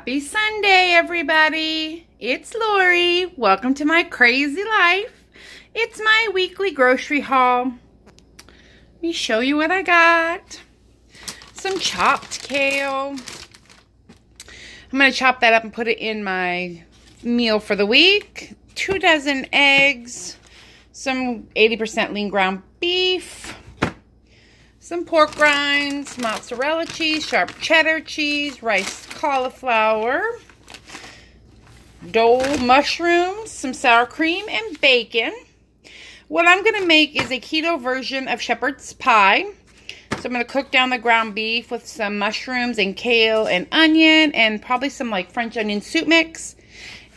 Happy Sunday, everybody. It's Lori. Welcome to my crazy life. It's my weekly grocery haul. Let me show you what I got. Some chopped kale. I'm going to chop that up and put it in my meal for the week. 2 dozen eggs. Some 80% lean ground beef. Some pork rinds, mozzarella cheese, sharp cheddar cheese, riced cauliflower, dole mushrooms, some sour cream, and bacon. What I'm going to make is a keto version of shepherd's pie. So I'm going to cook down the ground beef with some mushrooms and kale and onion and probably some like French onion soup mix.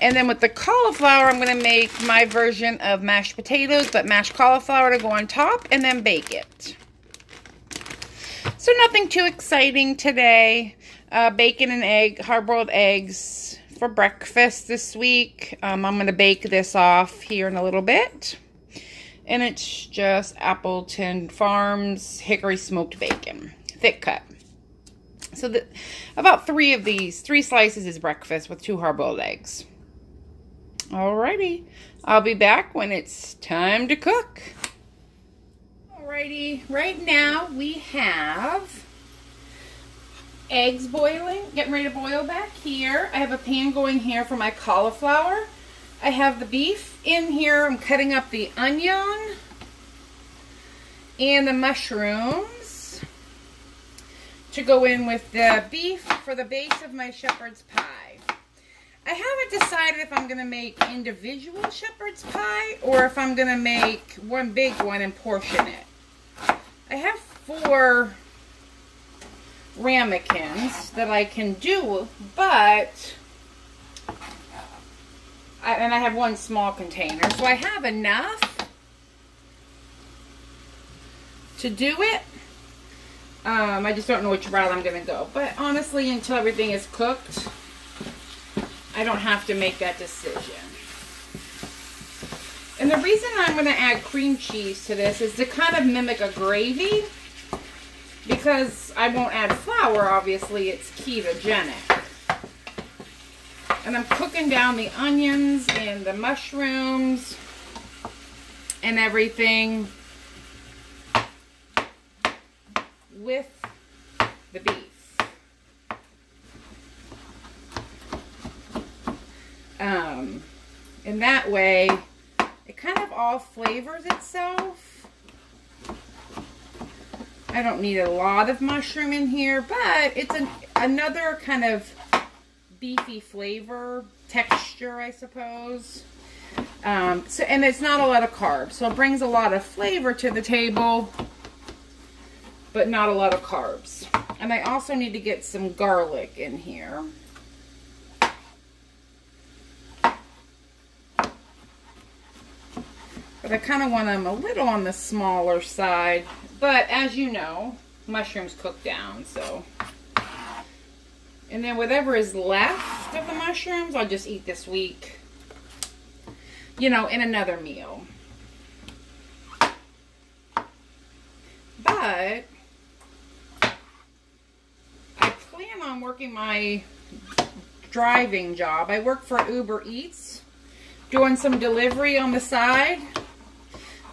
And then with the cauliflower, I'm going to make my version of mashed potatoes, but mashed cauliflower to go on top and then bake it. So nothing too exciting today. Bacon and egg, hard-boiled eggs for breakfast this week. I'm going to bake this off here in a little bit. And it's just Appleton Farms hickory smoked bacon, thick cut. So about 3 of these, 3 slices is breakfast with 2 hard-boiled eggs. Alrighty, I'll be back when it's time to cook. Alrighty, right now we have eggs boiling, getting ready to boil back here. I have a pan going here for my cauliflower. I have the beef in here. I'm cutting up the onion and the mushrooms to go in with the beef for the base of my shepherd's pie. I haven't decided if I'm going to make individual shepherd's pie or if I'm going to make one big one and portion it. I have 4 ramekins that I can do, but I have 1 small container, so I have enough to do it. I just don't know which route I'm going to go, but honestly, until everything is cooked, I don't have to make that decision. And the reason I'm going to add cream cheese to this is to kind of mimic a gravy. Because I won't add flour, obviously, it's ketogenic. And I'm cooking down the onions and the mushrooms and everything with the beef. And that way, it kind of all flavors itself. I don't need a lot of mushroom in here, but it's another kind of beefy flavor, texture, I suppose. And it's not a lot of carbs, so it brings a lot of flavor to the table, but not a lot of carbs. And I also need to get some garlic in here. But I kind of want them a little on the smaller side. But as you know, mushrooms cook down, so. And then whatever is left of the mushrooms, I'll just eat this week, you know, in another meal. But I plan on working my driving job. I work for Uber Eats, doing some delivery on the side,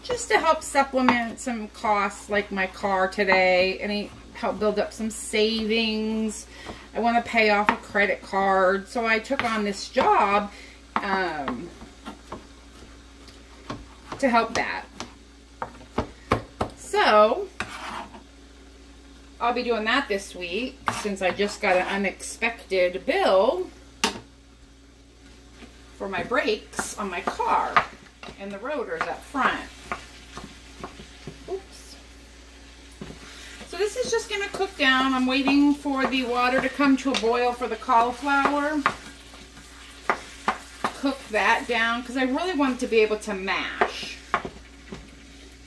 just to help supplement some costs like my car today and help build up some savings. I want to pay off a credit card, so I took on this job to help that. So I'll be doing that this week since I just got an unexpected bill for my brakes on my car and the rotors up front. Oops. So this is just going to cook down. I'm waiting for the water to come to a boil for the cauliflower. Cook that down because I really want it to be able to mash.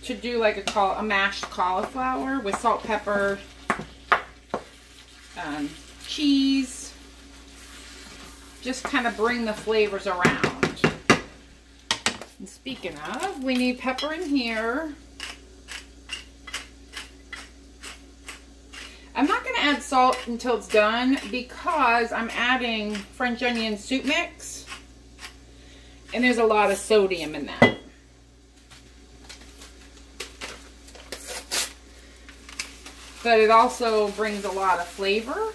To do like a mashed cauliflower with salt, pepper, cheese. Just kind of bring the flavors around. And speaking of, we need pepper in here. I'm not going to add salt until it's done because I'm adding French onion soup mix. And there's a lot of sodium in that. But it also brings a lot of flavor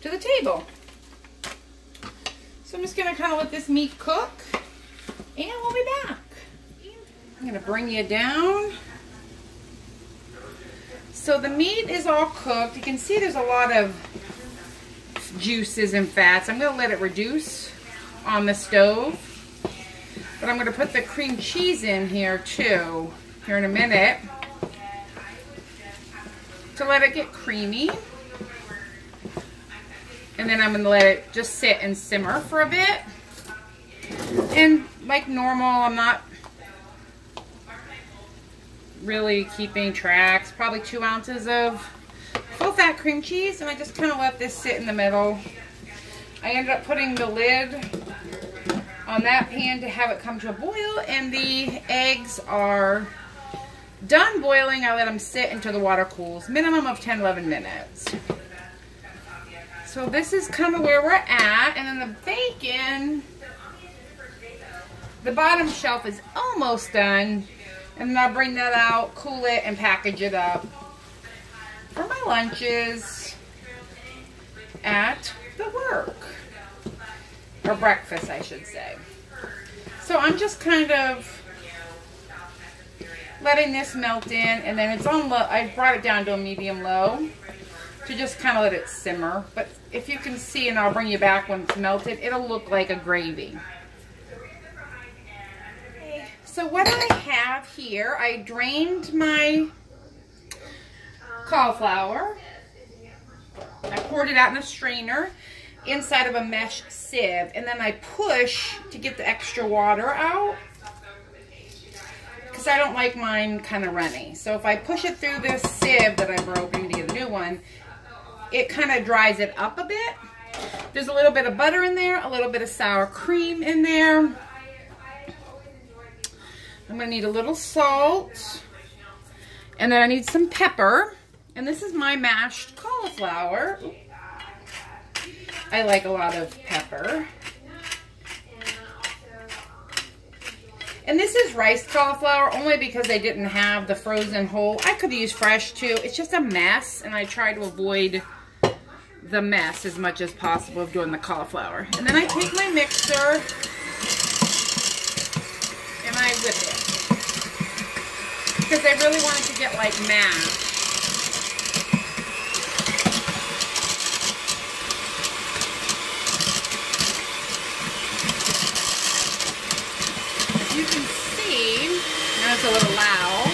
to the table. So I'm just going to kind of let this meat cook. And we'll be back. I'm going to bring you down. So the meat is all cooked. You can see there's a lot of juices and fats. I'm going to let it reduce on the stove. But I'm going to put the cream cheese in here too, here in a minute, to let it get creamy. And then I'm going to let it just sit and simmer for a bit. And like normal, I'm not really keeping tracks. Probably 2 ounces of full fat cream cheese, and I just kind of let this sit in the middle. I ended up putting the lid on that pan to have it come to a boil, and the eggs are done boiling. I let them sit until the water cools, minimum of 10-11 minutes. So this is kind of where we're at. And then the bacon, the bottom shelf is almost done. And then I'll bring that out, cool it, and package it up for my lunches at the work. Or breakfast, I should say. So I'm just kind of letting this melt in, and then it's on low. I brought it down to a medium low to just kind of let it simmer. But if you can see, and I'll bring you back when it's melted, it'll look like a gravy. So what I have here, I drained my cauliflower. I poured it out in a strainer inside of a mesh sieve, and then I push to get the extra water out because I don't like mine kind of runny. So if I push it through this sieve that I broke and get a new one, it kind of dries it up a bit. There's a little bit of butter in there, a little bit of sour cream in there. I'm going to need a little salt, and then I need some pepper, and this is my mashed cauliflower. I like a lot of pepper. And this is riced cauliflower only because I didn't have the frozen whole. I could use fresh too. It's just a mess, and I try to avoid the mess as much as possible of doing the cauliflower. And then I take my mixer and I whip it because I really want it to get like mashed. As you can see, now it's a little loud,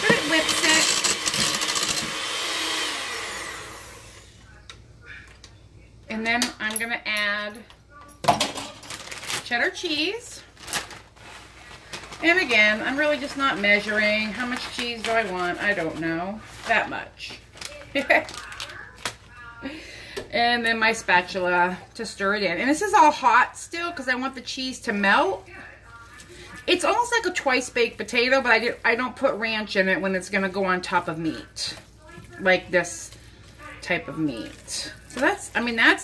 but it whips it. And then I'm going to add cheddar cheese. And again, I'm really just not measuring. How much cheese do I want? I don't know. That much. And then my spatula to stir it in. And this is all hot still because I want the cheese to melt. It's almost like a twice baked potato, but I don't put ranch in it when it's going to go on top of meat. Like this type of meat. So that's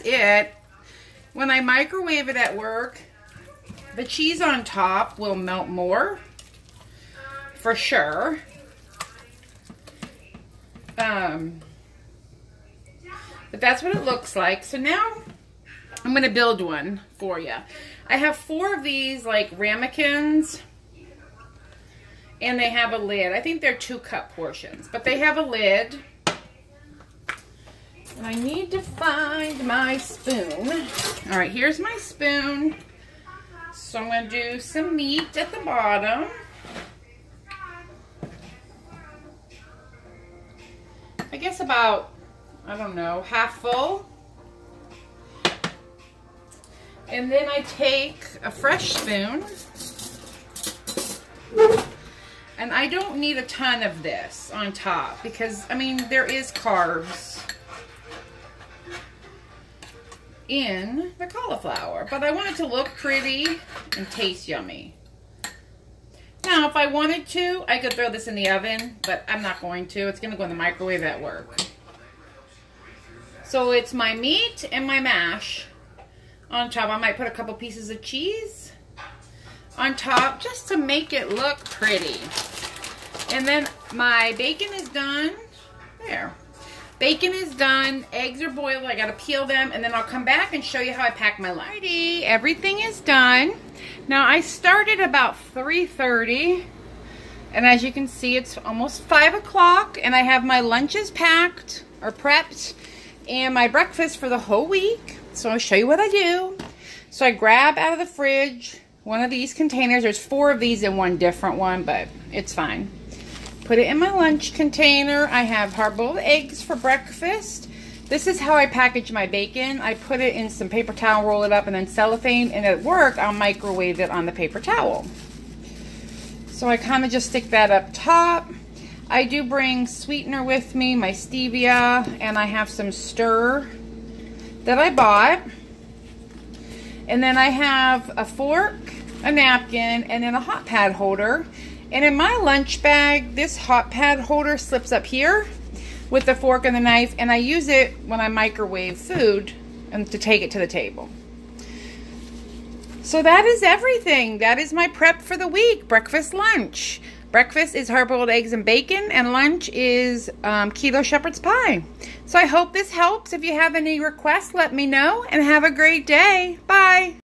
it. When I microwave it at work, the cheese on top will melt more, for sure. But that's what it looks like. So now I'm going to build one for you. I have 4 of these like ramekins, and they have a lid. I think they're 2-cup portions, but they have a lid. And I need to find my spoon. All right, here's my spoon. So I'm going to do some meat at the bottom. I guess about, I don't know, half full. And then I take a fresh spoon. And I don't need a ton of this on top because, I mean, there is carbs in the cauliflower, but I want it to look pretty and taste yummy. Now Now, if I wanted to, I could throw this in the oven, but I'm not going to. It's going to go in the microwave at work. So it's my meat and my mash on top. I might put a couple pieces of cheese on top just to make it look pretty. And then my bacon is done. There. Bacon is done. Eggs are boiled. I gotta peel them, and then I'll come back and show you how I pack my lunch. Alrighty, everything is done. Now I started about 3:30, and as you can see, it's almost 5 o'clock, and I have my lunches packed or prepped, and my breakfast for the whole week. So I'll show you what I do. So I grab out of the fridge one of these containers. There's 4 of these in one different one, but it's fine. Put it in my lunch container. I have hard-boiled eggs for breakfast. This is how I package my bacon. I put it in some paper towel, roll it up, and then cellophane, and at work, I'll microwave it on the paper towel. So I kind of just stick that up top. I do bring sweetener with me, my stevia, and I have some stir that I bought. And then I have a fork, a napkin, and then a hot pad holder. And in my lunch bag, this hot pad holder slips up here with the fork and the knife, and I use it when I microwave food and to take it to the table. So that is everything. That is my prep for the week. Breakfast, lunch. Breakfast is hard-boiled eggs and bacon, and lunch is keto shepherd's pie. So I hope this helps. If you have any requests, let me know, and have a great day. Bye.